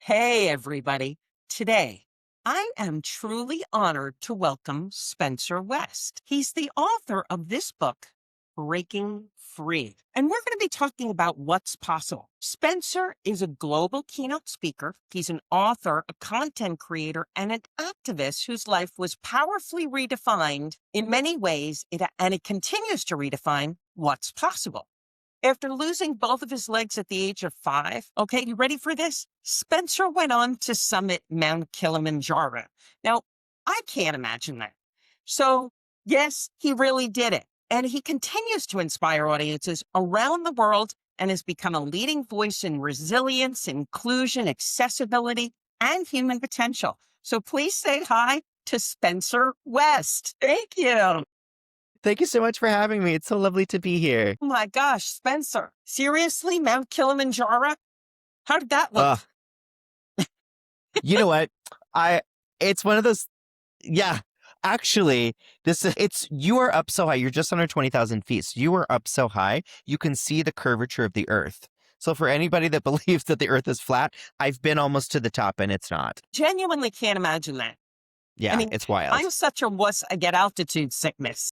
Hey, everybody. Today, I am truly honored to welcome Spencer West. He's the author of this book, Breaking Free. And we're going to be talking about what's possible. Spencer is a global keynote speaker. He's an author, a content creator, and an activist whose life was powerfully redefined in many ways, and it continues to redefine what's possible. After losing both of his legs at the age of 5, okay, you ready for this? Spencer went on to summit Mount Kilimanjaro. Now, I can't imagine that. So, yes, he really did it. And he continues to inspire audiences around the world and has become a leading voice in resilience, inclusion, accessibility, and human potential. So please say hi to Spencer West. Thank you. Thank you so much for having me. It's so lovely to be here. Oh my gosh, Spencer, seriously, Mount Kilimanjaro? How did that look? Uh, you know what? It's one of those, yeah, actually, you are up so high. You're just under 20,000 feet. So you are up so high, you can see the curvature of the earth. So for anybody that believes that the earth is flat, I've been almost to the top and it's not. Genuinely can't imagine that. I Yeah, mean, it's wild. I'm such a wuss, I get altitude sickness.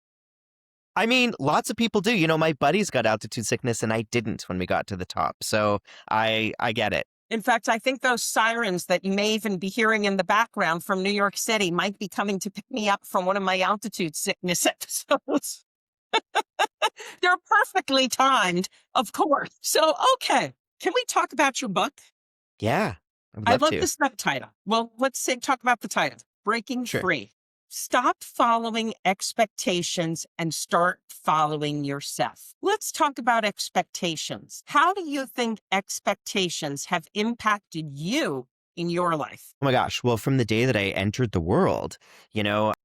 I mean, lots of people do. You know, my buddies got altitude sickness and I didn't when we got to the top. So I get it. In fact, I think those sirens that you may even be hearing in the background from New York City might be coming to pick me up from one of my altitude sickness episodes. They're perfectly timed, of course. So, okay. Can we talk about your book? Yeah, I'd I love love to. the subtitle. Well, talk about the title, Breaking Sure. Free. Stop following expectations and start following yourself. Let's talk about expectations. How do you think expectations have impacted you in your life? Oh my gosh. Well, from the day that I entered the world,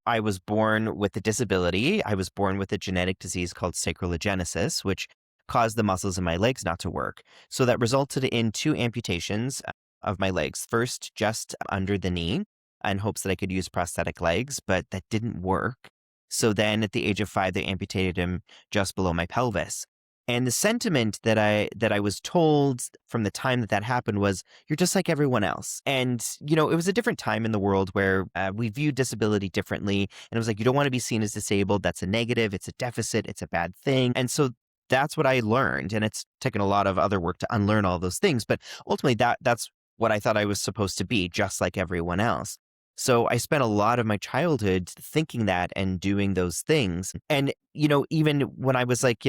I was born with a disability. I was born with a genetic disease called sacral agenesis, which caused the muscles in my legs not to work. So that resulted in 2 amputations of my legs. First, just under the knee in hopes that I could use prosthetic legs, but that didn't work. So then at the age of 5, they amputated him just below my pelvis. And the sentiment that I was told from the time that happened was, you're just like everyone else. And, it was a different time in the world where we viewed disability differently. And it was like, you don't want to be seen as disabled. That's a negative. It's a deficit. It's a bad thing. And so that's what I learned. And it's taken a lot of other work to unlearn all those things. But ultimately, that's what I thought I was supposed to be, just like everyone else. So I spent a lot of my childhood thinking that and doing those things. And, even when I was like,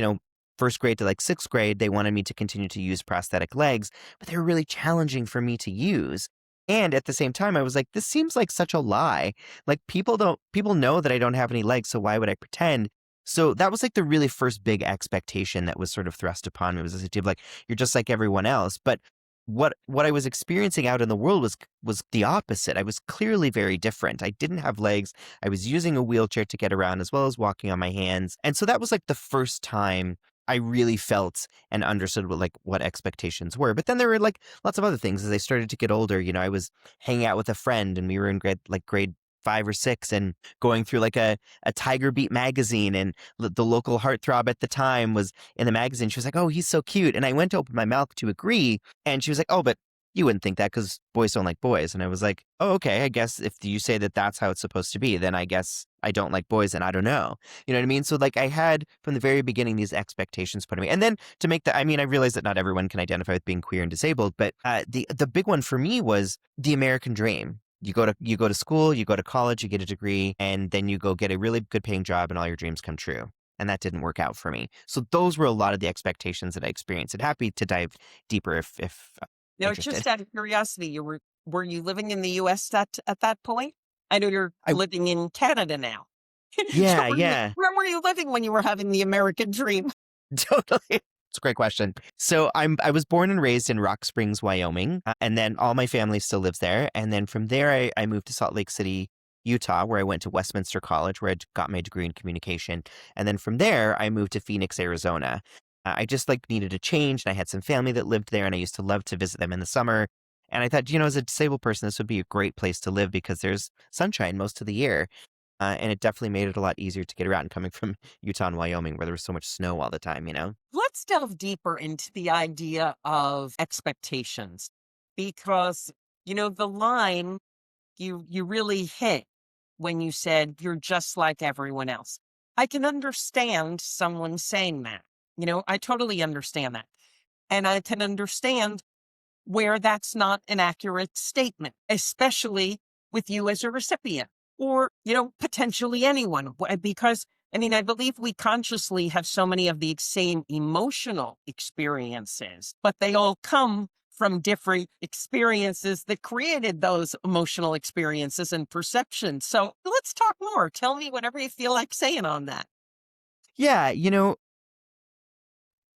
first grade to like 6th grade, they wanted me to continue to use prosthetic legs, but they were really challenging for me to use. And at the same time, I was like, this seems like such a lie. Like people know that I don't have any legs, so why would I pretend? So that was like the really first big expectation that was sort of thrust upon me, was this idea of like, you're just like everyone else. But what I was experiencing out in the world was the opposite. I was clearly very different. I didn't have legs. I was using a wheelchair to get around as well as walking on my hands. And so that was like the first time I really felt and understood what expectations were. But then there were like lots of other things as I started to get older. I was hanging out with a friend and we were in grade 5 or 6 and going through like a Tiger Beat magazine, and the local heartthrob at the time was in the magazine. She was like, "Oh, he's so cute." And I went to open my mouth to agree. And she was like, "Oh, but you wouldn't think that because boys don't like boys." And I was like, "Oh, okay. I guess if you say that that's how it's supposed to be, then I guess I don't like boys and I don't know." You know what I mean? So like I had from the very beginning these expectations put on me. And then to make that, I mean, I realized that not everyone can identify with being queer and disabled, but the big one for me was the American dream. You go to school, you go to college, you get a degree, and then you go get a really good paying job and all your dreams come true. And that didn't work out for me. So those were a lot of the expectations that I experienced. And happy to dive deeper if Now, interested. just out of curiosity, were you living in the U.S. at that point? I know you're I living in Canada now. So Yeah, yeah. where were you living when you were having the American dream? Totally. It's a great question. So I was born and raised in Rock Springs, Wyoming, and then all my family still lives there. And then from there, I moved to Salt Lake City, Utah, where I went to Westminster College, where I got my degree in communication. And then from there, I moved to Phoenix, Arizona. I just needed a change, and I had some family that lived there, and I used to love to visit them in the summer. And I thought, as a disabled person, this would be a great place to live because there's sunshine most of the year. And it definitely made it a lot easier to get around coming from Utah and Wyoming, where there was so much snow all the time. Let's delve deeper into the idea of expectations because, The line you really hit when you said you're just like everyone else. I can understand someone saying that. I totally understand that. And I can understand where that's not an accurate statement, especially with you as a recipient or, potentially anyone. Because, I believe we consciously have so many of the same emotional experiences, but they all come from different experiences that created those emotional experiences and perceptions. So let's talk more. Tell me whatever you feel like saying on that. Yeah,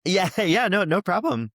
yeah, yeah, no problem.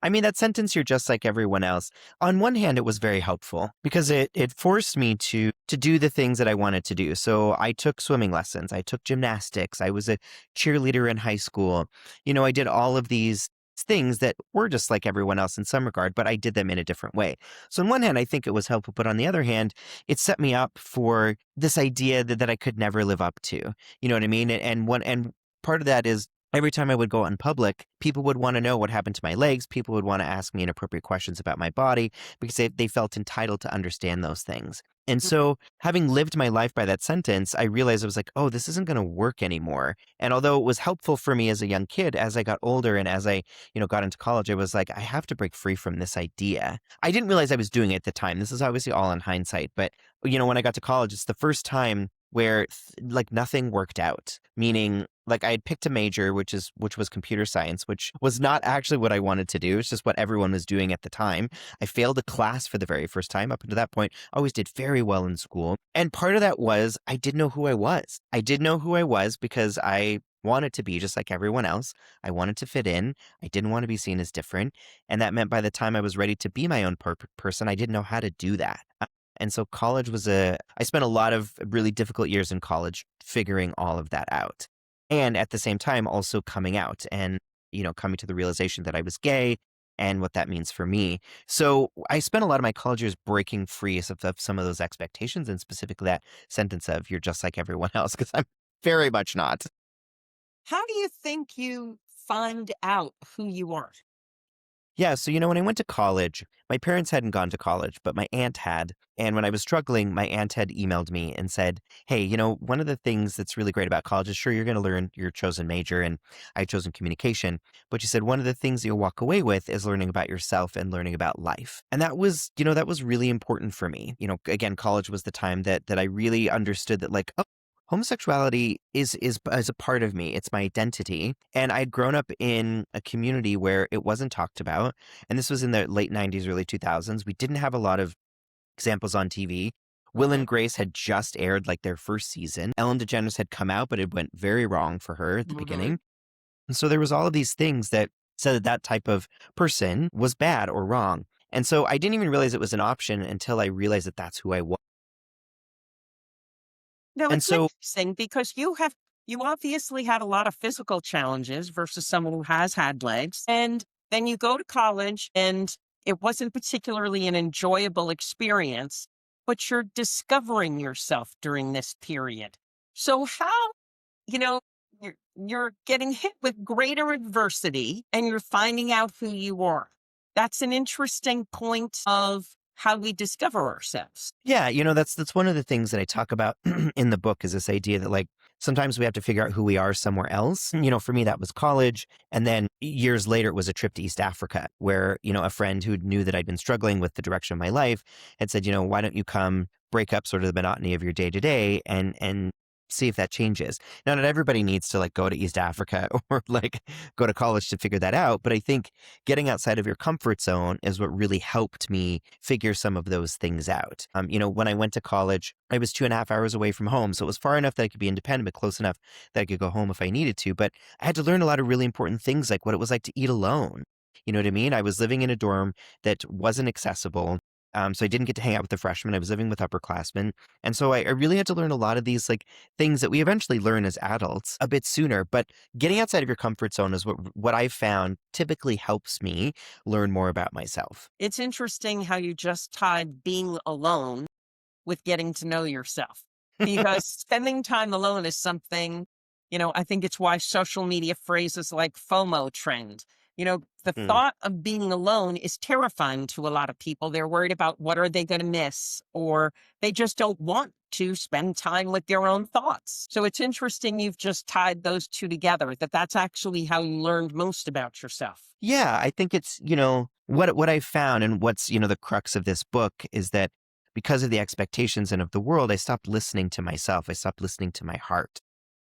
I mean, that sentence, "You're just like everyone else." On one hand, it was very helpful because it forced me to do the things that I wanted to do. So I took swimming lessons, I took gymnastics, I was a cheerleader in high school. I did all of these things that were just like everyone else in some regard, but I did them in a different way. So on one hand, I think it was helpful, but on the other hand, it set me up for this idea that I could never live up to. You know what I mean? And part of that is every time I would go out in public, people would want to know what happened to my legs. People would want to ask me inappropriate questions about my body because they felt entitled to understand those things. And so, having lived my life by that sentence, I realized I was like, oh, this isn't going to work anymore. And although it was helpful for me as a young kid, as I got older and as I, got into college, I was like, I have to break free from this idea. I didn't realize I was doing it at the time. This is obviously all in hindsight. But, when I got to college, it's the first time where like nothing worked out, meaning like I had picked a major which was computer science, which was not actually what I wanted to do. It's just what everyone was doing at the time. I failed a class for the very first time. Up until that point, I always did very well in school. And part of that was I didn't know who I was. I did know who I was because I wanted to be just like everyone else. I wanted to fit in. I didn't want to be seen as different. And that meant by the time I was ready to be my own person, I didn't know how to do that. And so I spent a lot of really difficult years in college figuring all of that out. And at the same time, also coming out and, coming to the realization that I was gay and what that means for me. So I spent a lot of my college years breaking free of some of those expectations and specifically that sentence of "you're just like everyone else," because I'm very much not. How do you think you find out who you are? Yeah, so when I went to college, my parents hadn't gone to college, but my aunt had. And when I was struggling, my aunt had emailed me and said, "Hey, one of the things that's really great about college is sure you're going to learn your chosen major." And I had chosen communication. But she said, one of the things you'll walk away with is learning about yourself and learning about life. And that was really important for me. Again, college was the time that I really understood that, like, oh, homosexuality is a part of me. It's my identity. And I'd grown up in a community where it wasn't talked about. And this was in the late 90s, early 2000s. We didn't have a lot of examples on TV. Will Mhm, and Grace had just aired like their first season. Ellen DeGeneres had come out, but it went very wrong for her at the mhm. beginning. And so there was all of these things that said that type of person was bad or wrong. And so I didn't even realize it was an option until I realized that that's who I was. No, And it's so interesting because you obviously had a lot of physical challenges versus someone who has had legs. And then you go to college and it wasn't particularly an enjoyable experience, but you're discovering yourself during this period. So how, you know, you're getting hit with greater adversity and you're finding out who you are. That's an interesting point of how we discover ourselves. yeah, that's one of the things that I talk about in the book is this idea that like sometimes we have to figure out who we are somewhere else. For me that was college, and then years later it was a trip to East Africa where, a friend who knew that I'd been struggling with the direction of my life had said, why don't you come break up sort of the monotony of your day to day and see if that changes. Now, not everybody needs to like go to East Africa or like go to college to figure that out, but I think getting outside of your comfort zone is what really helped me figure some of those things out. When I went to college, I was 2.5 hours away from home. So it was far enough that I could be independent, but close enough that I could go home if I needed to. But I had to learn a lot of really important things, like what it was like to eat alone. You know what I mean? I was living in a dorm that wasn't accessible. So I didn't get to hang out with the freshmen. I was living with upperclassmen. And so I really had to learn a lot of these like things that we eventually learn as adults a bit sooner. But getting outside of your comfort zone is what I found typically helps me learn more about myself. It's interesting how you just tied being alone with getting to know yourself because spending time alone is something, I think it's why social media phrases like FOMO trend. The Mm. thought of being alone is terrifying to a lot of people. They're worried about what are they going to miss, or they just don't want to spend time with their own thoughts. So it's interesting you've just tied those two together, that that's actually how you learned most about yourself. Yeah, I think it's, what I found and what's, the crux of this book is that because of the expectations and of the world, I stopped listening to myself. I stopped listening to my heart.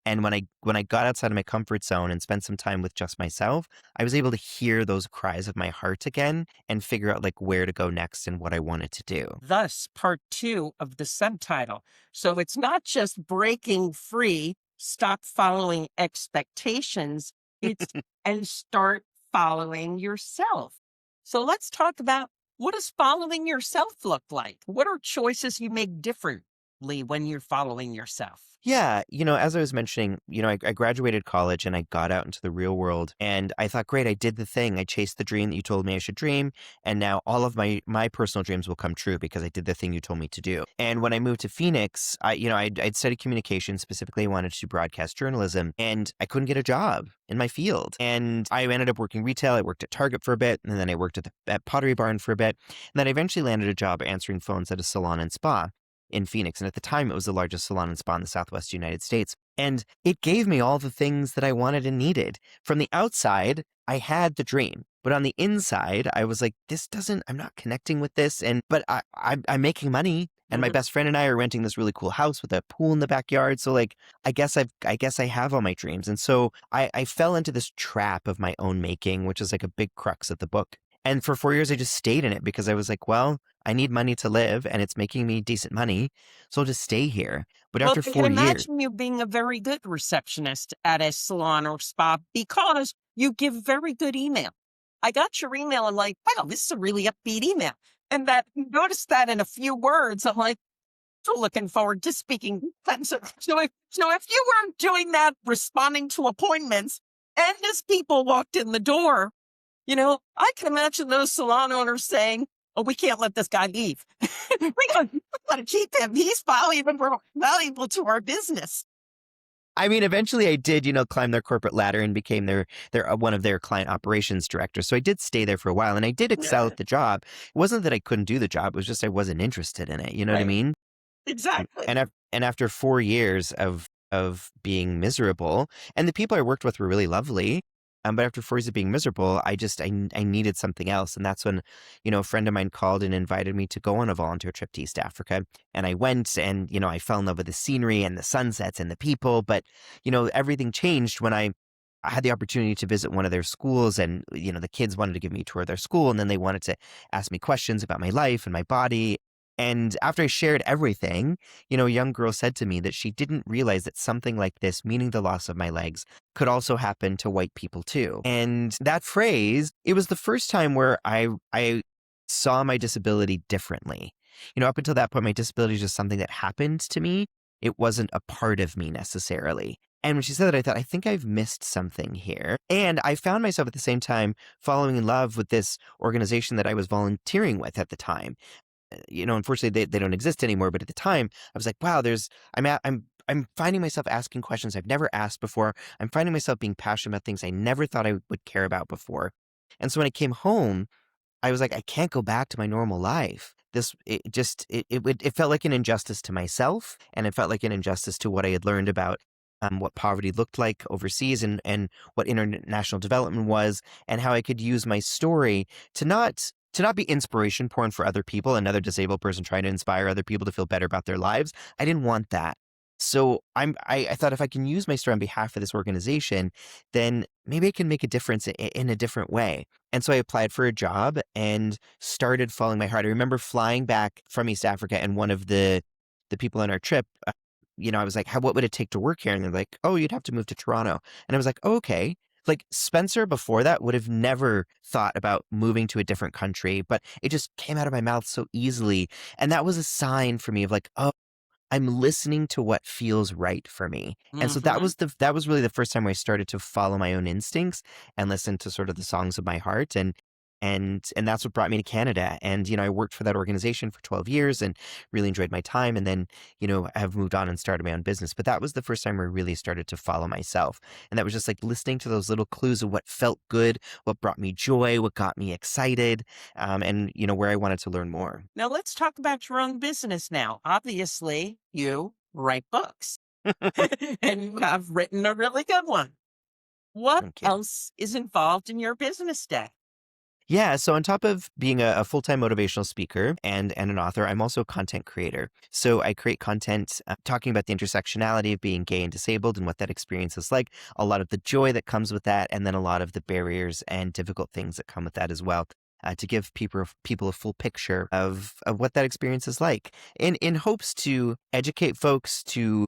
And when I got outside of my comfort zone and spent some time with just myself, I was able to hear those cries of my heart again and figure out like where to go next and what I wanted to do. Thus, part two of the subtitle. So it's not just breaking free, stop following expectations, it's and start following yourself. So let's talk about, what does following yourself look like? What are choices you make differently when you're following yourself? Yeah, as I was mentioning, I graduated college and I got out into the real world and I thought, great, I did the thing. I chased the dream that you told me I should dream. And now all of my personal dreams will come true because I did the thing you told me to do. And when I moved to Phoenix, I'd studied communication. Specifically, I wanted to do broadcast journalism and I couldn't get a job in my field. And I ended up working retail. I worked at Target for a bit and then I worked at Pottery Barn for a bit. And then I eventually landed a job answering phones at a salon and spa in Phoenix. And at the time, it was the largest salon and spa in the Southwest United States. And it gave me all the things that I wanted and needed. From the outside, I had the dream. But on the inside, I was like, I'm not connecting with this. But I'm making money. And my Mhm. best friend and I are renting this really cool house with a pool in the backyard. So like, I guess I have all my dreams. And so I fell into this trap of my own making, which is like a big crux of the book. And for 4 years, I just stayed in it because I was like, well, I need money to live and it's making me decent money. So I'll just stay here. But Well, after I can 4 years, imagine you being a very good receptionist at a salon or spa because you give very good email. I got your email. I'm like, wow, this is a really upbeat email. And that, notice that in a few words, I'm like, so looking forward to speaking. So if you weren't doing that, responding to appointments, and as people walked in the door, I can imagine those salon owners saying, oh, we can't let this guy leave. we gotta keep him. He's valuable to our business. I mean, eventually I did, climb their corporate ladder and became their one of their client operations directors. So I did stay there for a while and I did excel Yeah, at the job. It wasn't that I couldn't do the job. It was just I wasn't interested in it. You know what I right. mean? Exactly. And after 4 years of being miserable, and the people I worked with were really lovely, but after 4 years of being miserable, I needed something else, and that's when a friend of mine called and invited me to go on a volunteer trip to East Africa, and I went, and I fell in love with the scenery and the sunsets and the people, but everything changed when I had the opportunity to visit one of their schools, and the kids wanted to give me a tour of their school, and then they wanted to ask me questions about my life and my body. And after I shared everything, a young girl said to me that she didn't realize that something like this, meaning the loss of my legs, could also happen to white people too. And that phrase, it was the first time where I saw my disability differently. Up until that point, my disability is just something that happened to me. It wasn't a part of me necessarily. And when she said that, I thought, I think I've missed something here. And I found myself at the same time falling in love with this organization that I was volunteering with at the time. Unfortunately, they don't exist anymore. But at the time, I was like, wow, I'm finding myself asking questions I've never asked before. I'm finding myself being passionate about things I never thought I would care about before. And so when I came home, I was like, I can't go back to my normal life. It felt like an injustice to myself, and it felt like an injustice to what I had learned about what poverty looked like overseas and what international development was, and how I could use my story to not be inspiration porn for other people, another disabled person trying to inspire other people to feel better about their lives. I didn't want that. So I thought if I can use my story on behalf of this organization, then maybe I can make a difference in a different way. And so I applied for a job and started following my heart. I remember flying back from East Africa, and one of the people on our trip, I was like, what would it take to work here? And they're like, oh, you'd have to move to Toronto. And I was like, oh, okay. Like Spencer before that would have never thought about moving to a different country, but it just came out of my mouth so easily. And that was a sign for me of like, oh, I'm listening to what feels right for me. And so that Hmm. was that was really the first time where I started to follow my own instincts and listen to sort of the songs of my heart. and that's what brought me to Canada. And, I worked for that organization for 12 years and really enjoyed my time. And then, have moved on and started my own business. But that was the first time where I really started to follow myself. And that was just like listening to those little clues of what felt good, what brought me joy, what got me excited, and, where I wanted to learn more. Now let's talk about your own business now. Obviously, you write books and you have written a really good one. What Thank you. else is involved in your business day? Yeah, so on top of being a full-time motivational speaker and an author, I'm also a content creator. So I create content talking about the intersectionality of being gay and disabled and what that experience is like, a lot of the joy that comes with that, and then a lot of the barriers and difficult things that come with that as well. To give people a full picture of what that experience is like, in hopes to educate folks, to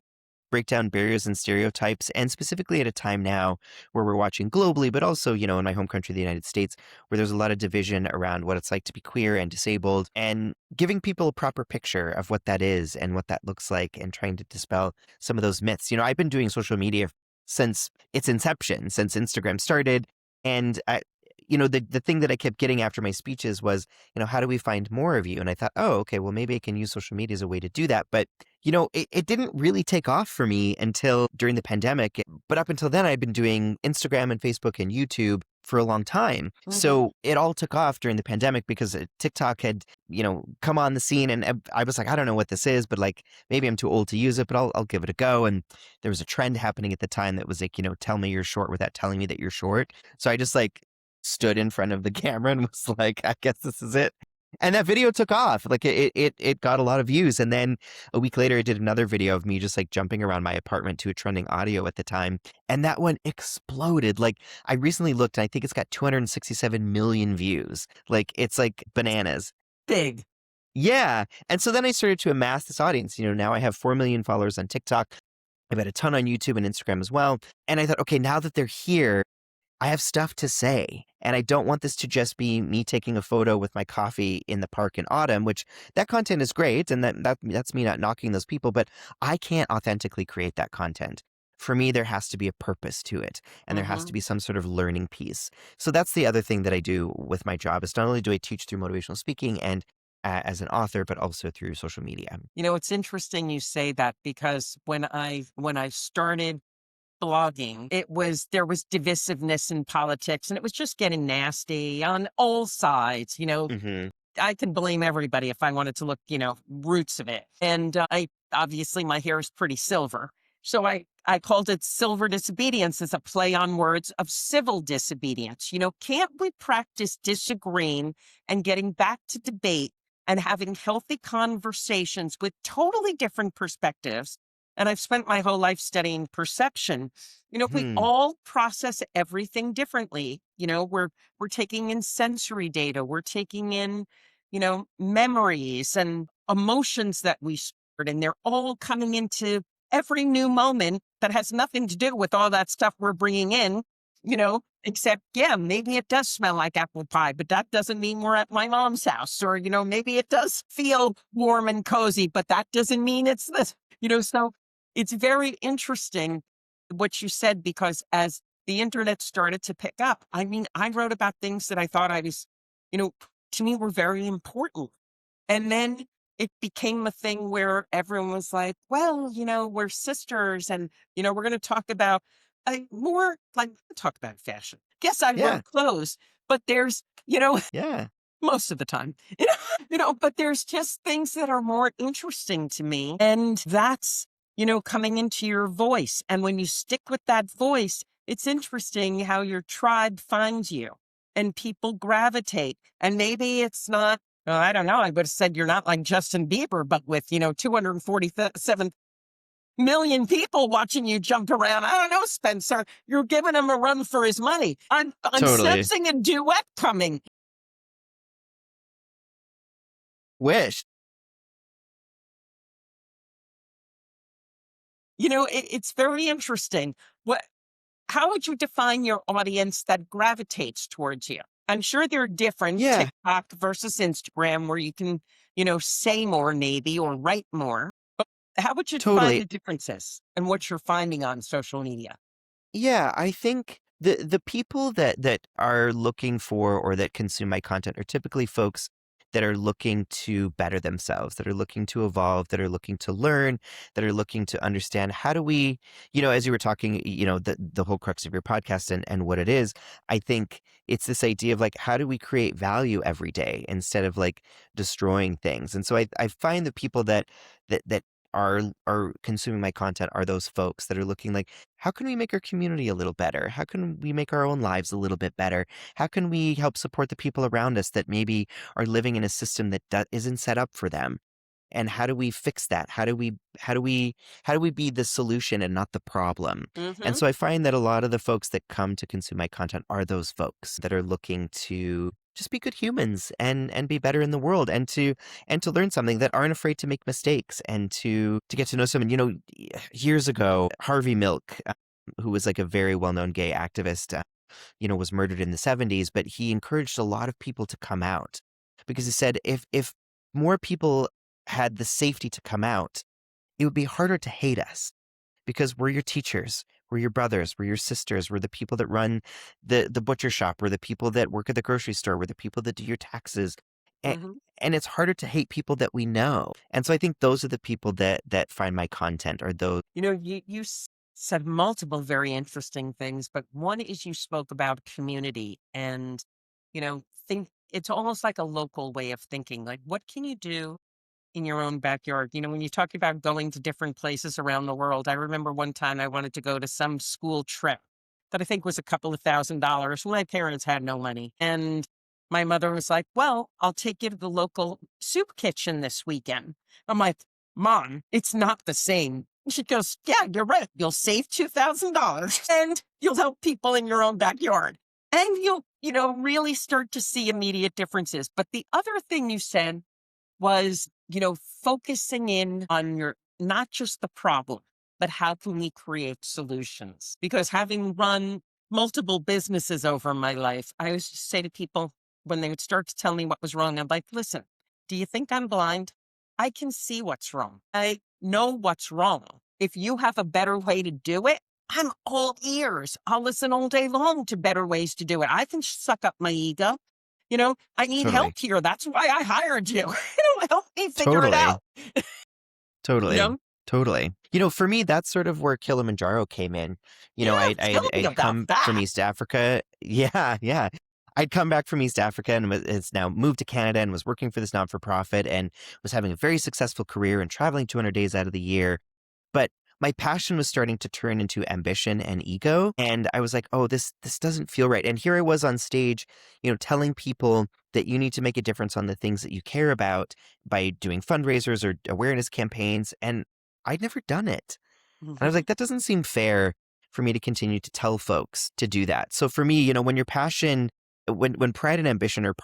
break down barriers and stereotypes, and specifically at a time now where we're watching globally, but also, in my home country, the United States, where there's a lot of division around what it's like to be queer and disabled, and giving people a proper picture of what that is and what that looks like, and trying to dispel some of those myths. I've been doing social media since its inception, since Instagram started. And the thing that I kept getting after my speeches was, how do we find more of you? And I thought, oh, okay, well, maybe I can use social media as a way to do that. But, it didn't really take off for me until during the pandemic. But up until then, I'd been doing Instagram and Facebook and YouTube for a long time. Mhm. So it all took off during the pandemic because TikTok had, come on the scene. And I was like, I don't know what this is, but like maybe I'm too old to use it, but I'll give it a go. And there was a trend happening at the time that was like, tell me you're short without telling me that you're short. So I just like stood in front of the camera and was like, I guess this is it. And that video took off. Like it got a lot of views. And then a week later, I did another video of me just like jumping around my apartment to a trending audio at the time. And that one exploded. Like I recently looked and I think it's got 267 million views. Like it's like bananas. Big. Yeah. And so then I started to amass this audience. Now I have 4 million followers on TikTok. I've had a ton on YouTube and Instagram as well. And I thought, okay, now that they're here, I have stuff to say, and I don't want this to just be me taking a photo with my coffee in the park in autumn, which that content is great, and that's me not knocking those people, but I can't authentically create that content. For me, there has to be a purpose to it, and there has to Mhm. be some sort of learning piece. So that's the other thing that I do with my job is not only do I teach through motivational speaking and as an author, but also through social media. It's interesting you say that because when I started blogging, there was divisiveness in politics and it was just getting nasty on all sides. Hmm. I can blame everybody if I wanted to look, roots of it. And I obviously my hair is pretty silver. So I called it silver disobedience as a play on words of civil disobedience. Can't we practice disagreeing and getting back to debate and having healthy conversations with totally different perspectives? And I've spent my whole life studying perception. We Hmm. all process everything differently. We're taking in sensory data, we're taking in memories and emotions that we stored, and they're all coming into every new moment that has nothing to do with all that stuff we're bringing in, except, yeah, maybe it does smell like apple pie, but that doesn't mean we're at my mom's house. Or, maybe it does feel warm and cozy, but that doesn't mean it's this, so it's very interesting what you said because as the internet started to pick up, I mean, I wrote about things that I thought you know, to me were very important. And then it became a thing where everyone was like, well, we're sisters and, we're going to talk about more like talk about fashion. Guess I Yeah. wrote clothes, but there's, Yeah. most of the time, but there's just things that are more interesting to me. And that's, coming into your voice. And when you stick with that voice, it's interesting how your tribe finds you and people gravitate. And maybe it's not, well, I don't know. I would have said you're not like Justin Bieber, but with, 247 million people watching you jump around. I don't know, Spencer. You're giving him a run for his money. I'm Totally. sensing a duet coming. Wish. It's very interesting. How would you define your audience that gravitates towards you? I'm sure they're different, Yeah. TikTok versus Instagram, where you can, say more maybe or write more. But how would you define Totally. the differences and what you're finding on social media? Yeah, I think The people that are looking for or that consume my content are typically folks that are looking to better themselves, that are looking to evolve, that are looking to learn, that are looking to understand how do we, as you were talking, the whole crux of your podcast and what it is, I think it's this idea of like, how do we create value every day instead of like destroying things? And so I find the people that are consuming my content are those folks that are looking like, how can we make our community a little better? How can we make our own lives a little bit better? How can we help support the people around us that maybe are living in a system that isn't set up for them? And how do we fix that? How do we be the solution and not the problem? And Hmm. so I find that a lot of the folks that come to consume my content are those folks that are looking to just be good humans and be better in the world and to learn something, that aren't afraid to make mistakes and to get to know someone. Years ago, Harvey Milk, who was like a very well-known gay activist, was murdered in the 70s, but he encouraged a lot of people to come out because he said if more people had the safety to come out, it would be harder to hate us because we're your teachers, we're your brothers, we're your sisters, we're the people that run the butcher shop, we're the people that work at the grocery store, we're the people that do your taxes. And, Hmm. and it's harder to hate people that we know. And so I think those are the people that find my content, are those. You said multiple very interesting things, but one is you spoke about community and, think it's almost like a local way of thinking. Like, what can you do in your own backyard? When you talk about going to different places around the world, I remember one time I wanted to go to some school trip that I think was a couple of $1,000s. My parents had no money. And my mother was like, well, I'll take you to the local soup kitchen this weekend. I'm like, Mom, it's not the same. She goes, yeah, you're right. You'll save $2,000 and you'll help people in your own backyard. And you'll, really start to see immediate differences. But the other thing you said was, focusing in on not just the problem, but how can we create solutions? Because having run multiple businesses over my life, I used to say to people when they would start to tell me what was wrong, I'm like, listen, do you think I'm blind? I can see what's wrong. I know what's wrong. If you have a better way to do it, I'm all ears. I'll listen all day long to better ways to do it. I can suck up my ego. I need Totally. help here. That's why I hired you. Help me figure it Totally. out. You Totally. know? Totally. For me, that's sort of where Kilimanjaro came in. Yeah, tell me I'd about come from that. East Africa. Yeah, yeah. I'd come back from East Africa and it's now moved to Canada and was working for this not-for-profit and was having a very successful career and traveling 200 days out of the year. But my passion was starting to turn into ambition and ego. And I was like, oh, this doesn't feel right. And here I was on stage, telling people that you need to make a difference on the things that you care about by doing fundraisers or awareness campaigns. And I'd never done it. And I was Mhm. like, that doesn't seem fair for me to continue to tell folks to do that. So for me, when your passion, when pride and ambition are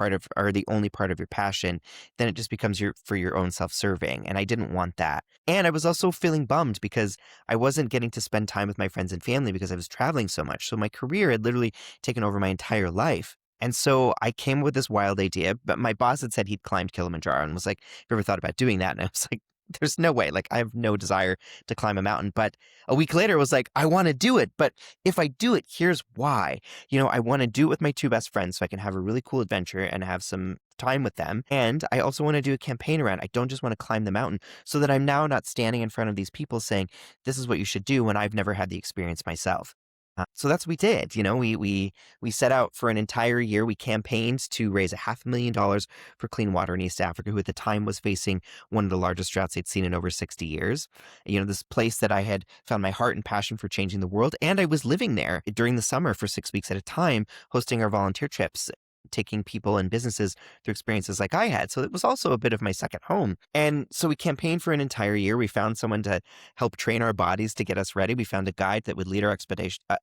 the only part of your passion, then it just becomes for your own self-serving. And I didn't want that. And I was also feeling bummed because I wasn't getting to spend time with my friends and family because I was traveling so much. So my career had literally taken over my entire life. And so I came with this wild idea, but my boss had said he'd climbed Kilimanjaro and was like, have you ever thought about doing that? And I was like, there's no way. Like, I have no desire to climb a mountain. But a week later, it was like, I want to do it. But if I do it, here's why. I want to do it with my two best friends so I can have a really cool adventure and have some time with them. And I also want to do a campaign around. I don't just want to climb the mountain, so that I'm now not standing in front of these people saying, this is what you should do, when I've never had the experience myself. So that's what we did. We set out for an entire year. We campaigned to raise $500,000 for clean water in East Africa, who at the time was facing one of the largest droughts they'd seen in over 60 years. This place that I had found my heart and passion for changing the world. And I was living there during the summer for 6 weeks at a time, hosting our volunteer trips, taking people and businesses through experiences like I had. So it was also a bit of my second home. And so we campaigned for an entire year. We found someone to help train our bodies to get us ready. We found a guide that would lead our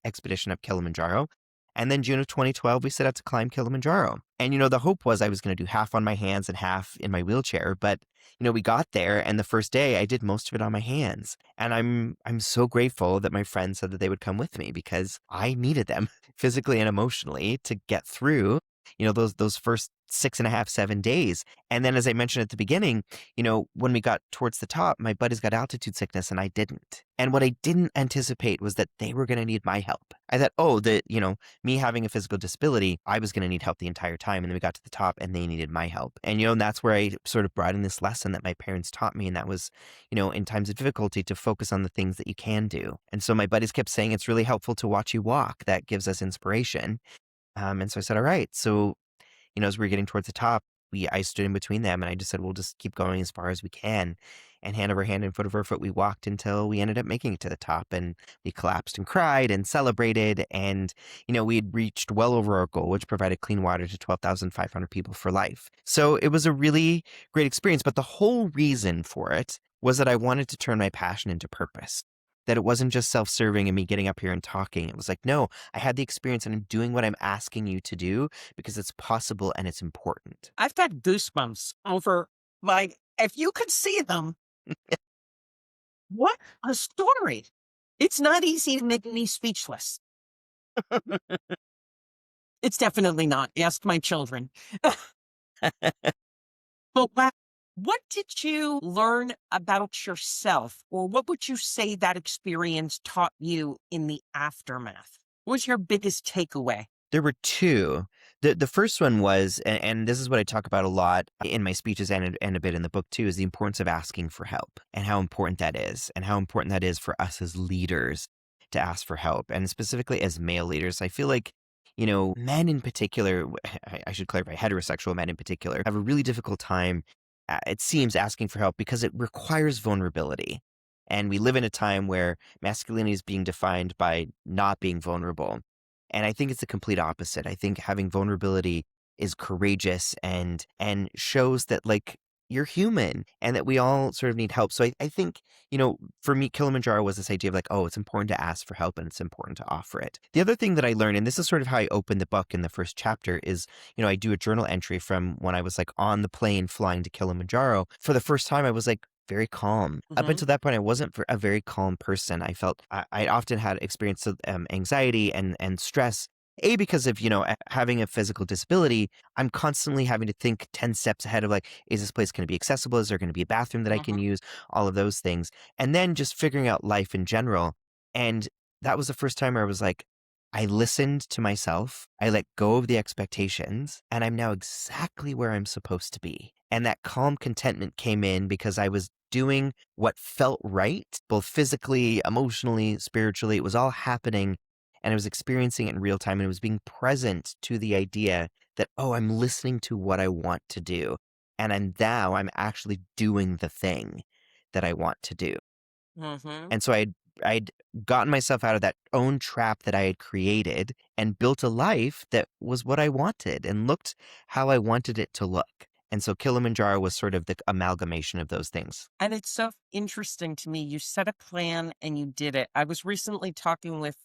expedition up Kilimanjaro. And then June of 2012, we set out to climb Kilimanjaro. And, the hope was I was going to do half on my hands and half in my wheelchair. But, we got there, and the first day I did most of it on my hands. And I'm so grateful that my friends said that they would come with me, because I needed them physically and emotionally to get through, those first 6.5, 7 days. And then, as I mentioned at the beginning, when we got towards the top, my buddies got altitude sickness and I didn't. And what I didn't anticipate was that they were going to need my help. I thought, oh, me having a physical disability, I was going to need help the entire time. And then we got to the top and they needed my help. And that's where I sort of brought in this lesson that my parents taught me. And that was, in times of difficulty, to focus on the things that you can do. And so my buddies kept saying, it's really helpful to watch you walk. That gives us inspiration. And so I said, all right. So as we were getting towards the top, I stood in between them and I just said, we'll just keep going as far as we can. And hand over hand and foot over foot, we walked until we ended up making it to the top. And we collapsed and cried and celebrated. And, we had reached well over our goal, which provided clean water to 12,500 people for life. So it was a really great experience. But the whole reason for it was that I wanted to turn my passion into purpose. That it wasn't just self-serving and me getting up here and talking. It was like, no, I had the experience and I'm doing what I'm asking you to do because it's possible and it's important. I've got goosebumps over if you could see them, what a story. It's not easy to make me speechless. It's definitely not. Ask my children. But what did you learn about yourself, or what would you say that experience taught you in the aftermath? What was your biggest takeaway? There were two. The first one was, and this is what I talk about a lot in my speeches and a bit in the book too, is the importance of asking for help and how important that is for us as leaders to ask for help, and specifically as male leaders. I feel like, men in particular, I should clarify, heterosexual men in particular, have a really difficult time, it seems, asking for help because it requires vulnerability. And we live in a time where masculinity is being defined by not being vulnerable. And I think it's the complete opposite. I think having vulnerability is courageous and shows that, like, you're human and that we all sort of need help. So I think, for me, Kilimanjaro was this idea of like, oh, it's important to ask for help and it's important to offer it. The other thing that I learned, and this is sort of how I opened the book in the first chapter, is, I do a journal entry from when I was like on the plane flying to Kilimanjaro. For the first time, I was like, very calm. Up Mhm. until that point, I wasn't a very calm person. I felt I often had experience of anxiety and stress. Because of, having a physical disability, I'm constantly having to think 10 steps ahead of like, is this place going to be accessible? Is there going to be a bathroom that I can Mhm. use? All of those things. And then just figuring out life in general. And that was the first time where I was like, I listened to myself. I let go of the expectations and I'm now exactly where I'm supposed to be. And that calm contentment came in because I was doing what felt right, both physically, emotionally, spiritually. It was all happening and I was experiencing it in real time and it was being present to the idea that, oh, I'm listening to what I want to do. And I'm actually doing the thing that I want to do. Mhm. And so I'd gotten myself out of that own trap that I had created and built a life that was what I wanted and looked how I wanted it to look. And so Kilimanjaro was sort of the amalgamation of those things. And it's so interesting to me. You set a plan and you did it. I was recently talking with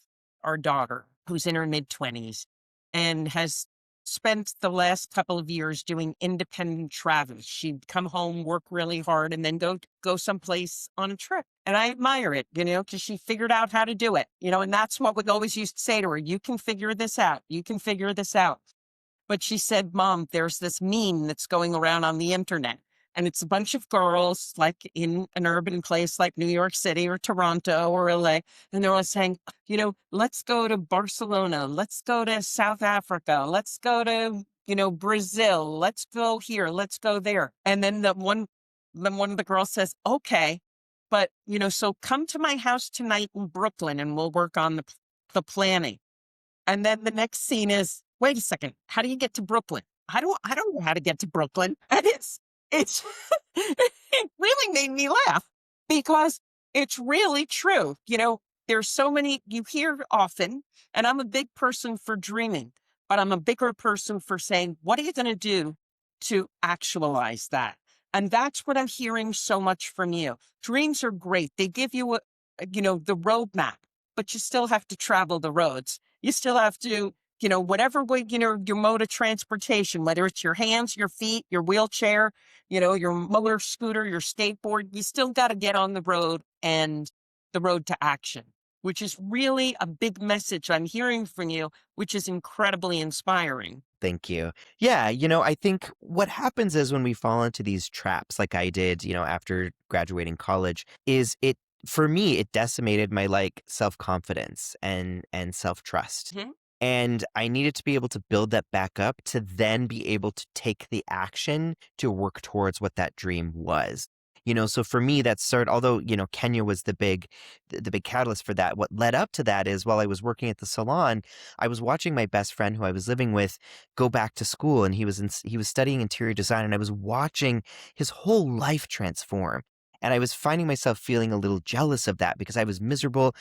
our daughter, who's in her mid-20s and has spent the last couple of years doing independent travel. She'd come home, work really hard, and then go someplace on a trip. And I admire it, because she figured out how to do it, and that's what we always used to say to her. You can figure this out. You can figure this out. But she said, Mom, there's this meme that's going around on the internet. And it's a bunch of girls like in an urban place like New York City or Toronto or LA. And they're all saying, let's go to Barcelona. Let's go to South Africa. Let's go to, Brazil. Let's go here. Let's go there. And then one of the girls says, okay, but, so come to my house tonight in Brooklyn and we'll work on the planning. And then the next scene is, wait a second, how do you get to Brooklyn? I don't know how to get to Brooklyn. And it's it really made me laugh because it's really true. There's so many you hear often, and I'm a big person for dreaming, but I'm a bigger person for saying, what are you going to do to actualize that? And that's what I'm hearing so much from you. Dreams are great. They give you the roadmap, but you still have to travel the roads. You still have to, whatever way, your mode of transportation, whether it's your hands, your feet, your wheelchair, your motor scooter, your skateboard, you still got to get on the road and the road to action. which is really a big message I'm hearing from you, which is incredibly inspiring. Thank you. Yeah, I think what happens is when we fall into these traps, like I did, after graduating college, is it for me it decimated my like self-confidence and self-trust. Mhm. And I needed to be able to build that back up to then be able to take the action to work towards what that dream was. So for me that started, although, Kenya was the big catalyst for that. What led up to that is while I was working at the salon, I was watching my best friend who I was living with go back to school, and he was studying interior design, and I was watching his whole life transform. And I was finding myself feeling a little jealous of that because I was miserable.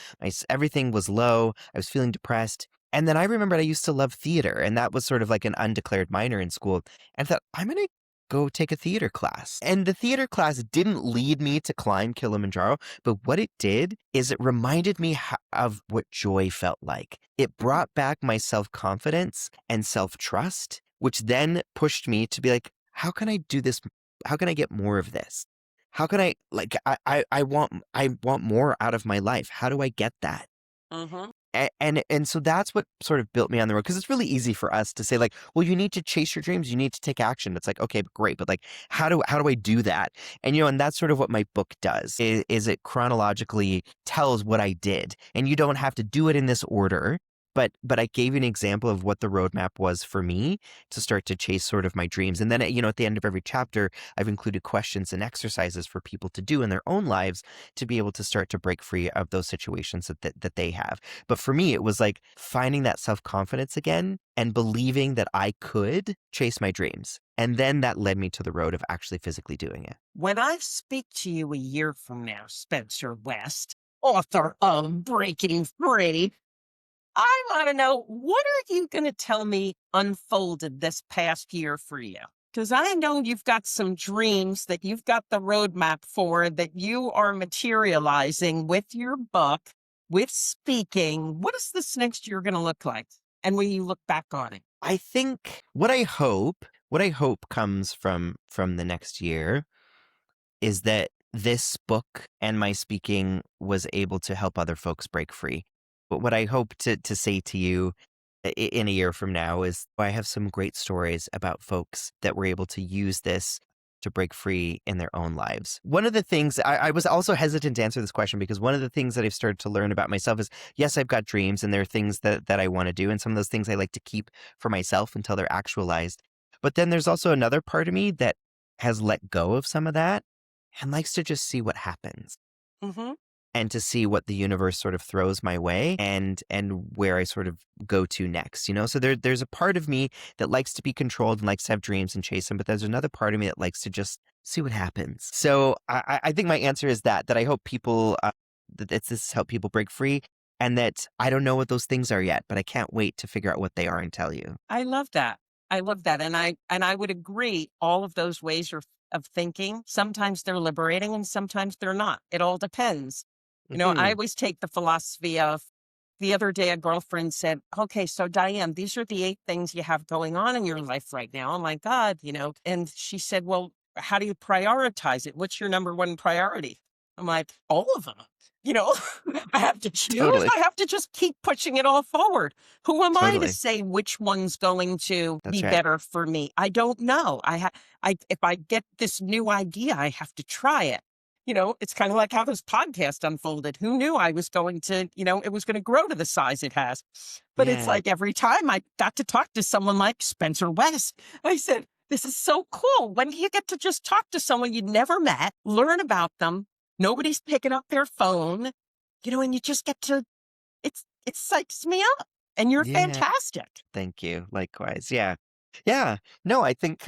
Everything was low. I was feeling depressed. And then I remembered I used to love theater, and that was sort of like an undeclared minor in school. And I thought, I'm going to go take a theater class. And the theater class didn't lead me to climb Kilimanjaro, but what it did is it reminded me of what joy felt like. It brought back my self-confidence and self-trust, which then pushed me to be like, how can I do this? How can I get more of this? How can I like I want more out of my life. How do I get that? Mhm. And so that's what sort of built me on the road, because it's really easy for us to say like, well, you need to chase your dreams, you need to take action. It's like, okay, great, but like, how do I do that? And that's sort of what my book does. Is it chronologically tells what I did, and you don't have to do it in this order. But I gave you an example of what the roadmap was for me to start to chase sort of my dreams. And then, at the end of every chapter, I've included questions and exercises for people to do in their own lives to be able to start to break free of those situations that they have. But for me, it was like finding that self-confidence again and believing that I could chase my dreams. And then that led me to the road of actually physically doing it. When I speak to you a year from now, Spencer West, author of Breaking Free, I want to know, what are you going to tell me unfolded this past year for you? Because I know you've got some dreams that you've got the roadmap for that you are materializing with your book, with speaking. What is this next year going to look like? And when you look back on it? I think what I hope comes from the next year is that this book and my speaking was able to help other folks break free. But what I hope to say to you in a year from now is I have some great stories about folks that were able to use this to break free in their own lives. One of the things I was also hesitant to answer this question, because one of the things that I've started to learn about myself is, yes, I've got dreams and there are things that I want to do. And some of those things I like to keep for myself until they're actualized. But then there's also another part of me that has let go of some of that and likes to just see what happens, Mm-hmm. and to see what the universe sort of throws my way, and where I sort of go to next. So there's a part of me that likes to be controlled and likes to have dreams and chase them, but there's another part of me that likes to just see what happens. So I think my answer is that I hope people that this help people break free, and that I don't know what those things are yet, but I can't wait to figure out what they are and tell you. I love that. I love that. And I would agree, all of those ways of thinking, sometimes they're liberating and sometimes they're not. It all depends. I Hmm. always take the philosophy of, the other day, a girlfriend said, okay, so Diane, these are the 8 things you have going on in your life right now. Oh my God. And she said, well, how do you prioritize it? What's your number one priority? I'm like, all of them. You know, I have to choose. Totally, I have to just keep pushing it all forward. Who am I to totally. say which one's going to be That's right. better for me? I don't know. If I get this new idea, I have to try it. It's kind of like how this podcast unfolded. Who knew I was going to, it was going to grow to the size it has. But it's Yeah. like every time I got to talk to someone like Spencer West, I said, this is so cool. When do you get to just talk to someone you'd never met, learn about them? Nobody's picking up their phone, and you just get to, it psychs me up. And you're Yeah. fantastic. Thank you. Likewise. Yeah. Yeah. No, I think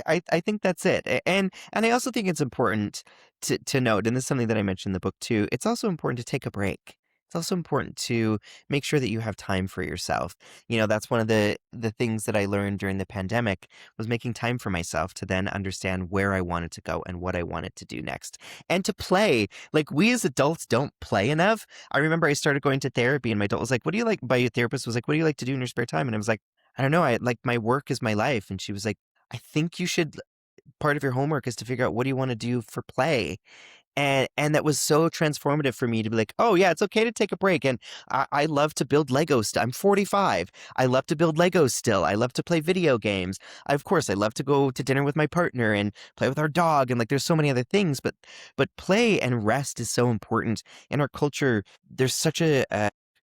that's it. And I also think it's important to note, and this is something that I mentioned in the book too, it's also important to take a break. It's also important to make sure that you have time for yourself. That's one of the things that I learned during the pandemic, was making time for myself to then understand where I wanted to go and what I wanted to do next. And to play. Like, we as adults don't play enough. I remember I started going to therapy, and my adult was like, what do you like? My therapist was like, what do you like to do in your spare time? And I was like, I don't know. I like, my work is my life. And she was like, I think you should, part of your homework is to figure out, what do you want to do for play? And that was so transformative for me to be like, oh yeah, it's okay to take a break. And I love to build Legos. I'm 45. I love to build Legos still. I love to play video games. Of course, I love to go to dinner with my partner and play with our dog. And like, there's so many other things, but play and rest is so important in our culture. There's such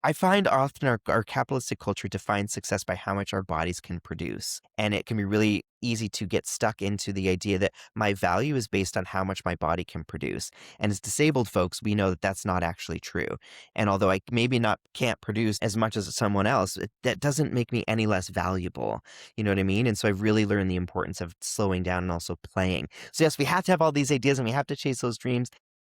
I find often our capitalistic culture defines success by how much our bodies can produce. And it can be really easy to get stuck into the idea that my value is based on how much my body can produce. And as disabled folks, we know that that's not actually true. And although I maybe not can't produce as much as someone else, that doesn't make me any less valuable. You know what I mean? And so I've really learned the importance of slowing down and also playing. So yes, we have to have all these ideas and we have to chase those dreams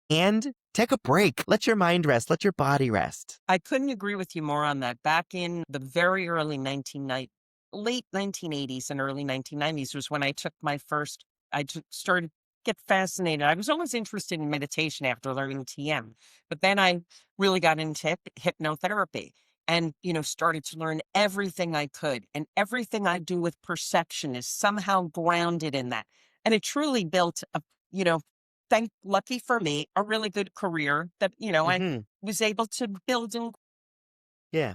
and take a break. Let your mind rest. Let your body rest. I couldn't agree with you more on that. Back in the very late 1980s and early 1990s was when I took my first, started to get fascinated. I was always interested in meditation after learning TM, but then I really got into hypnotherapy and, started to learn everything I could. And everything I do with perception is somehow grounded in that. And it truly built you know, lucky for me, a really good career that, I Hmm. was able to build and Yeah.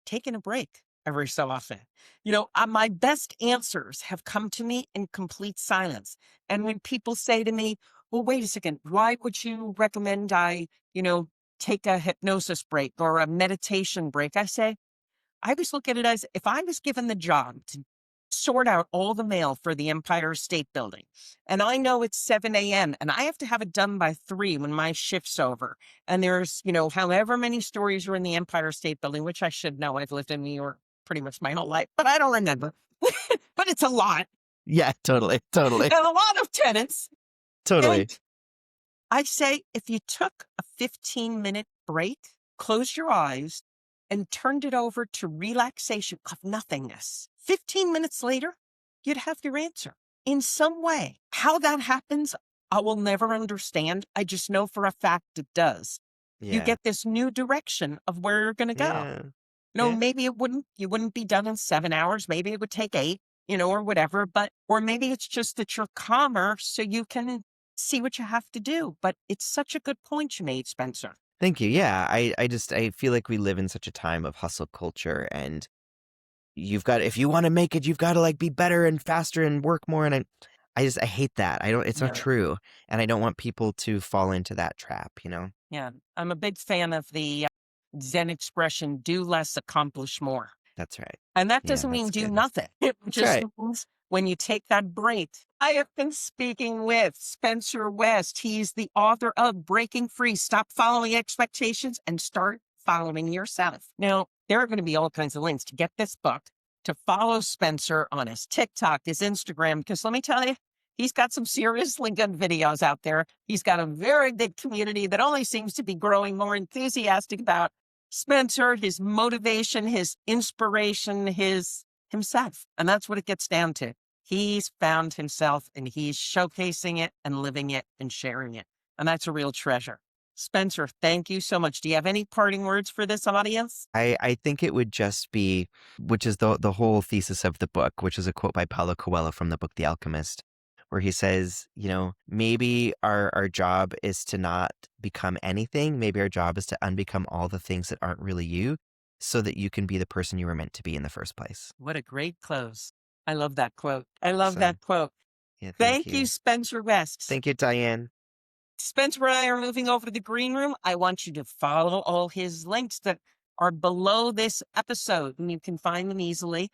taking a break every so often. My best answers have come to me in complete silence. And when people say to me, well, wait a second, why would you recommend I, take a hypnosis break or a meditation break? I say, I always look at it as if I was given the job to sort out all the mail for the Empire State Building, and I know it's 7 a.m. and I have to have it done by 3 when my shift's over. And there's, however many stories are in the Empire State Building, which I should know. I've lived in New York pretty much my whole life, but I don't remember. But it's a lot Yeah, totally. Totally. and a lot of tenants. Totally. And I say, if you took a 15-minute break, closed your eyes, and turned it over to relaxation of nothingness, 15 minutes later, you'd have your answer in some way. How that happens, I will never understand. I just know for a fact it does. You Yeah. get this new direction of where you're going to go. Yeah. Yeah. Maybe you wouldn't be done in 7 hours. Maybe it would take 8, or whatever, or maybe it's just that you're calmer so you can see what you have to do. But it's such a good point you made, Spencer. Thank you. Yeah. I feel like we live in such a time of hustle culture and if you want to make it, you've got to like be better and faster and work more. And I hate that. It's not Yeah. true. And I don't want people to fall into that trap, you know? Yeah. I'm a big fan of the Zen expression, do less, accomplish more. That's right. And that Yeah, doesn't mean that's do good. nothing. It That's just right. means when you take that break. I have been speaking with Spencer West. He's the author of Breaking Free, Stop Following Expectations and Start Following Yourself. Now, there are going to be all kinds of links to get this book, to follow Spencer on his TikTok, his Instagram, because let me tell you, he's got some seriously good videos out there. He's got a very big community that only seems to be growing more enthusiastic about Spencer, his motivation, his inspiration, himself. And that's what it gets down to. He's found himself and he's showcasing it and living it and sharing it. And that's a real treasure. Spencer, thank you so much. Do you have any parting words for this audience? I think it would just be, which is the whole thesis of the book, which is a quote by Paulo Coelho from the book The Alchemist, where he says, maybe our job is to not become anything. Maybe our job is to unbecome all the things that aren't really you so that you can be the person you were meant to be in the first place. What a great close. I love that quote. I love So, that quote. yeah, thank Thank you, you. Spencer West. Thank you, Diane. Spencer and I are moving over to the green room. I want you to follow all his links that are below this episode, and you can find them easily.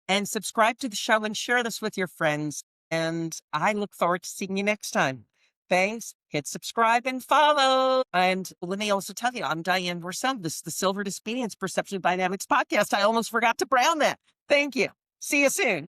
And subscribe to the show and share this with your friends. And I look forward to seeing you next time. Thanks. Hit subscribe and follow. And let me also tell you, I'm Diane Griesel. This is the Silver Disobedience Perception Dynamics podcast. I almost forgot to brown that. Thank you. See you soon.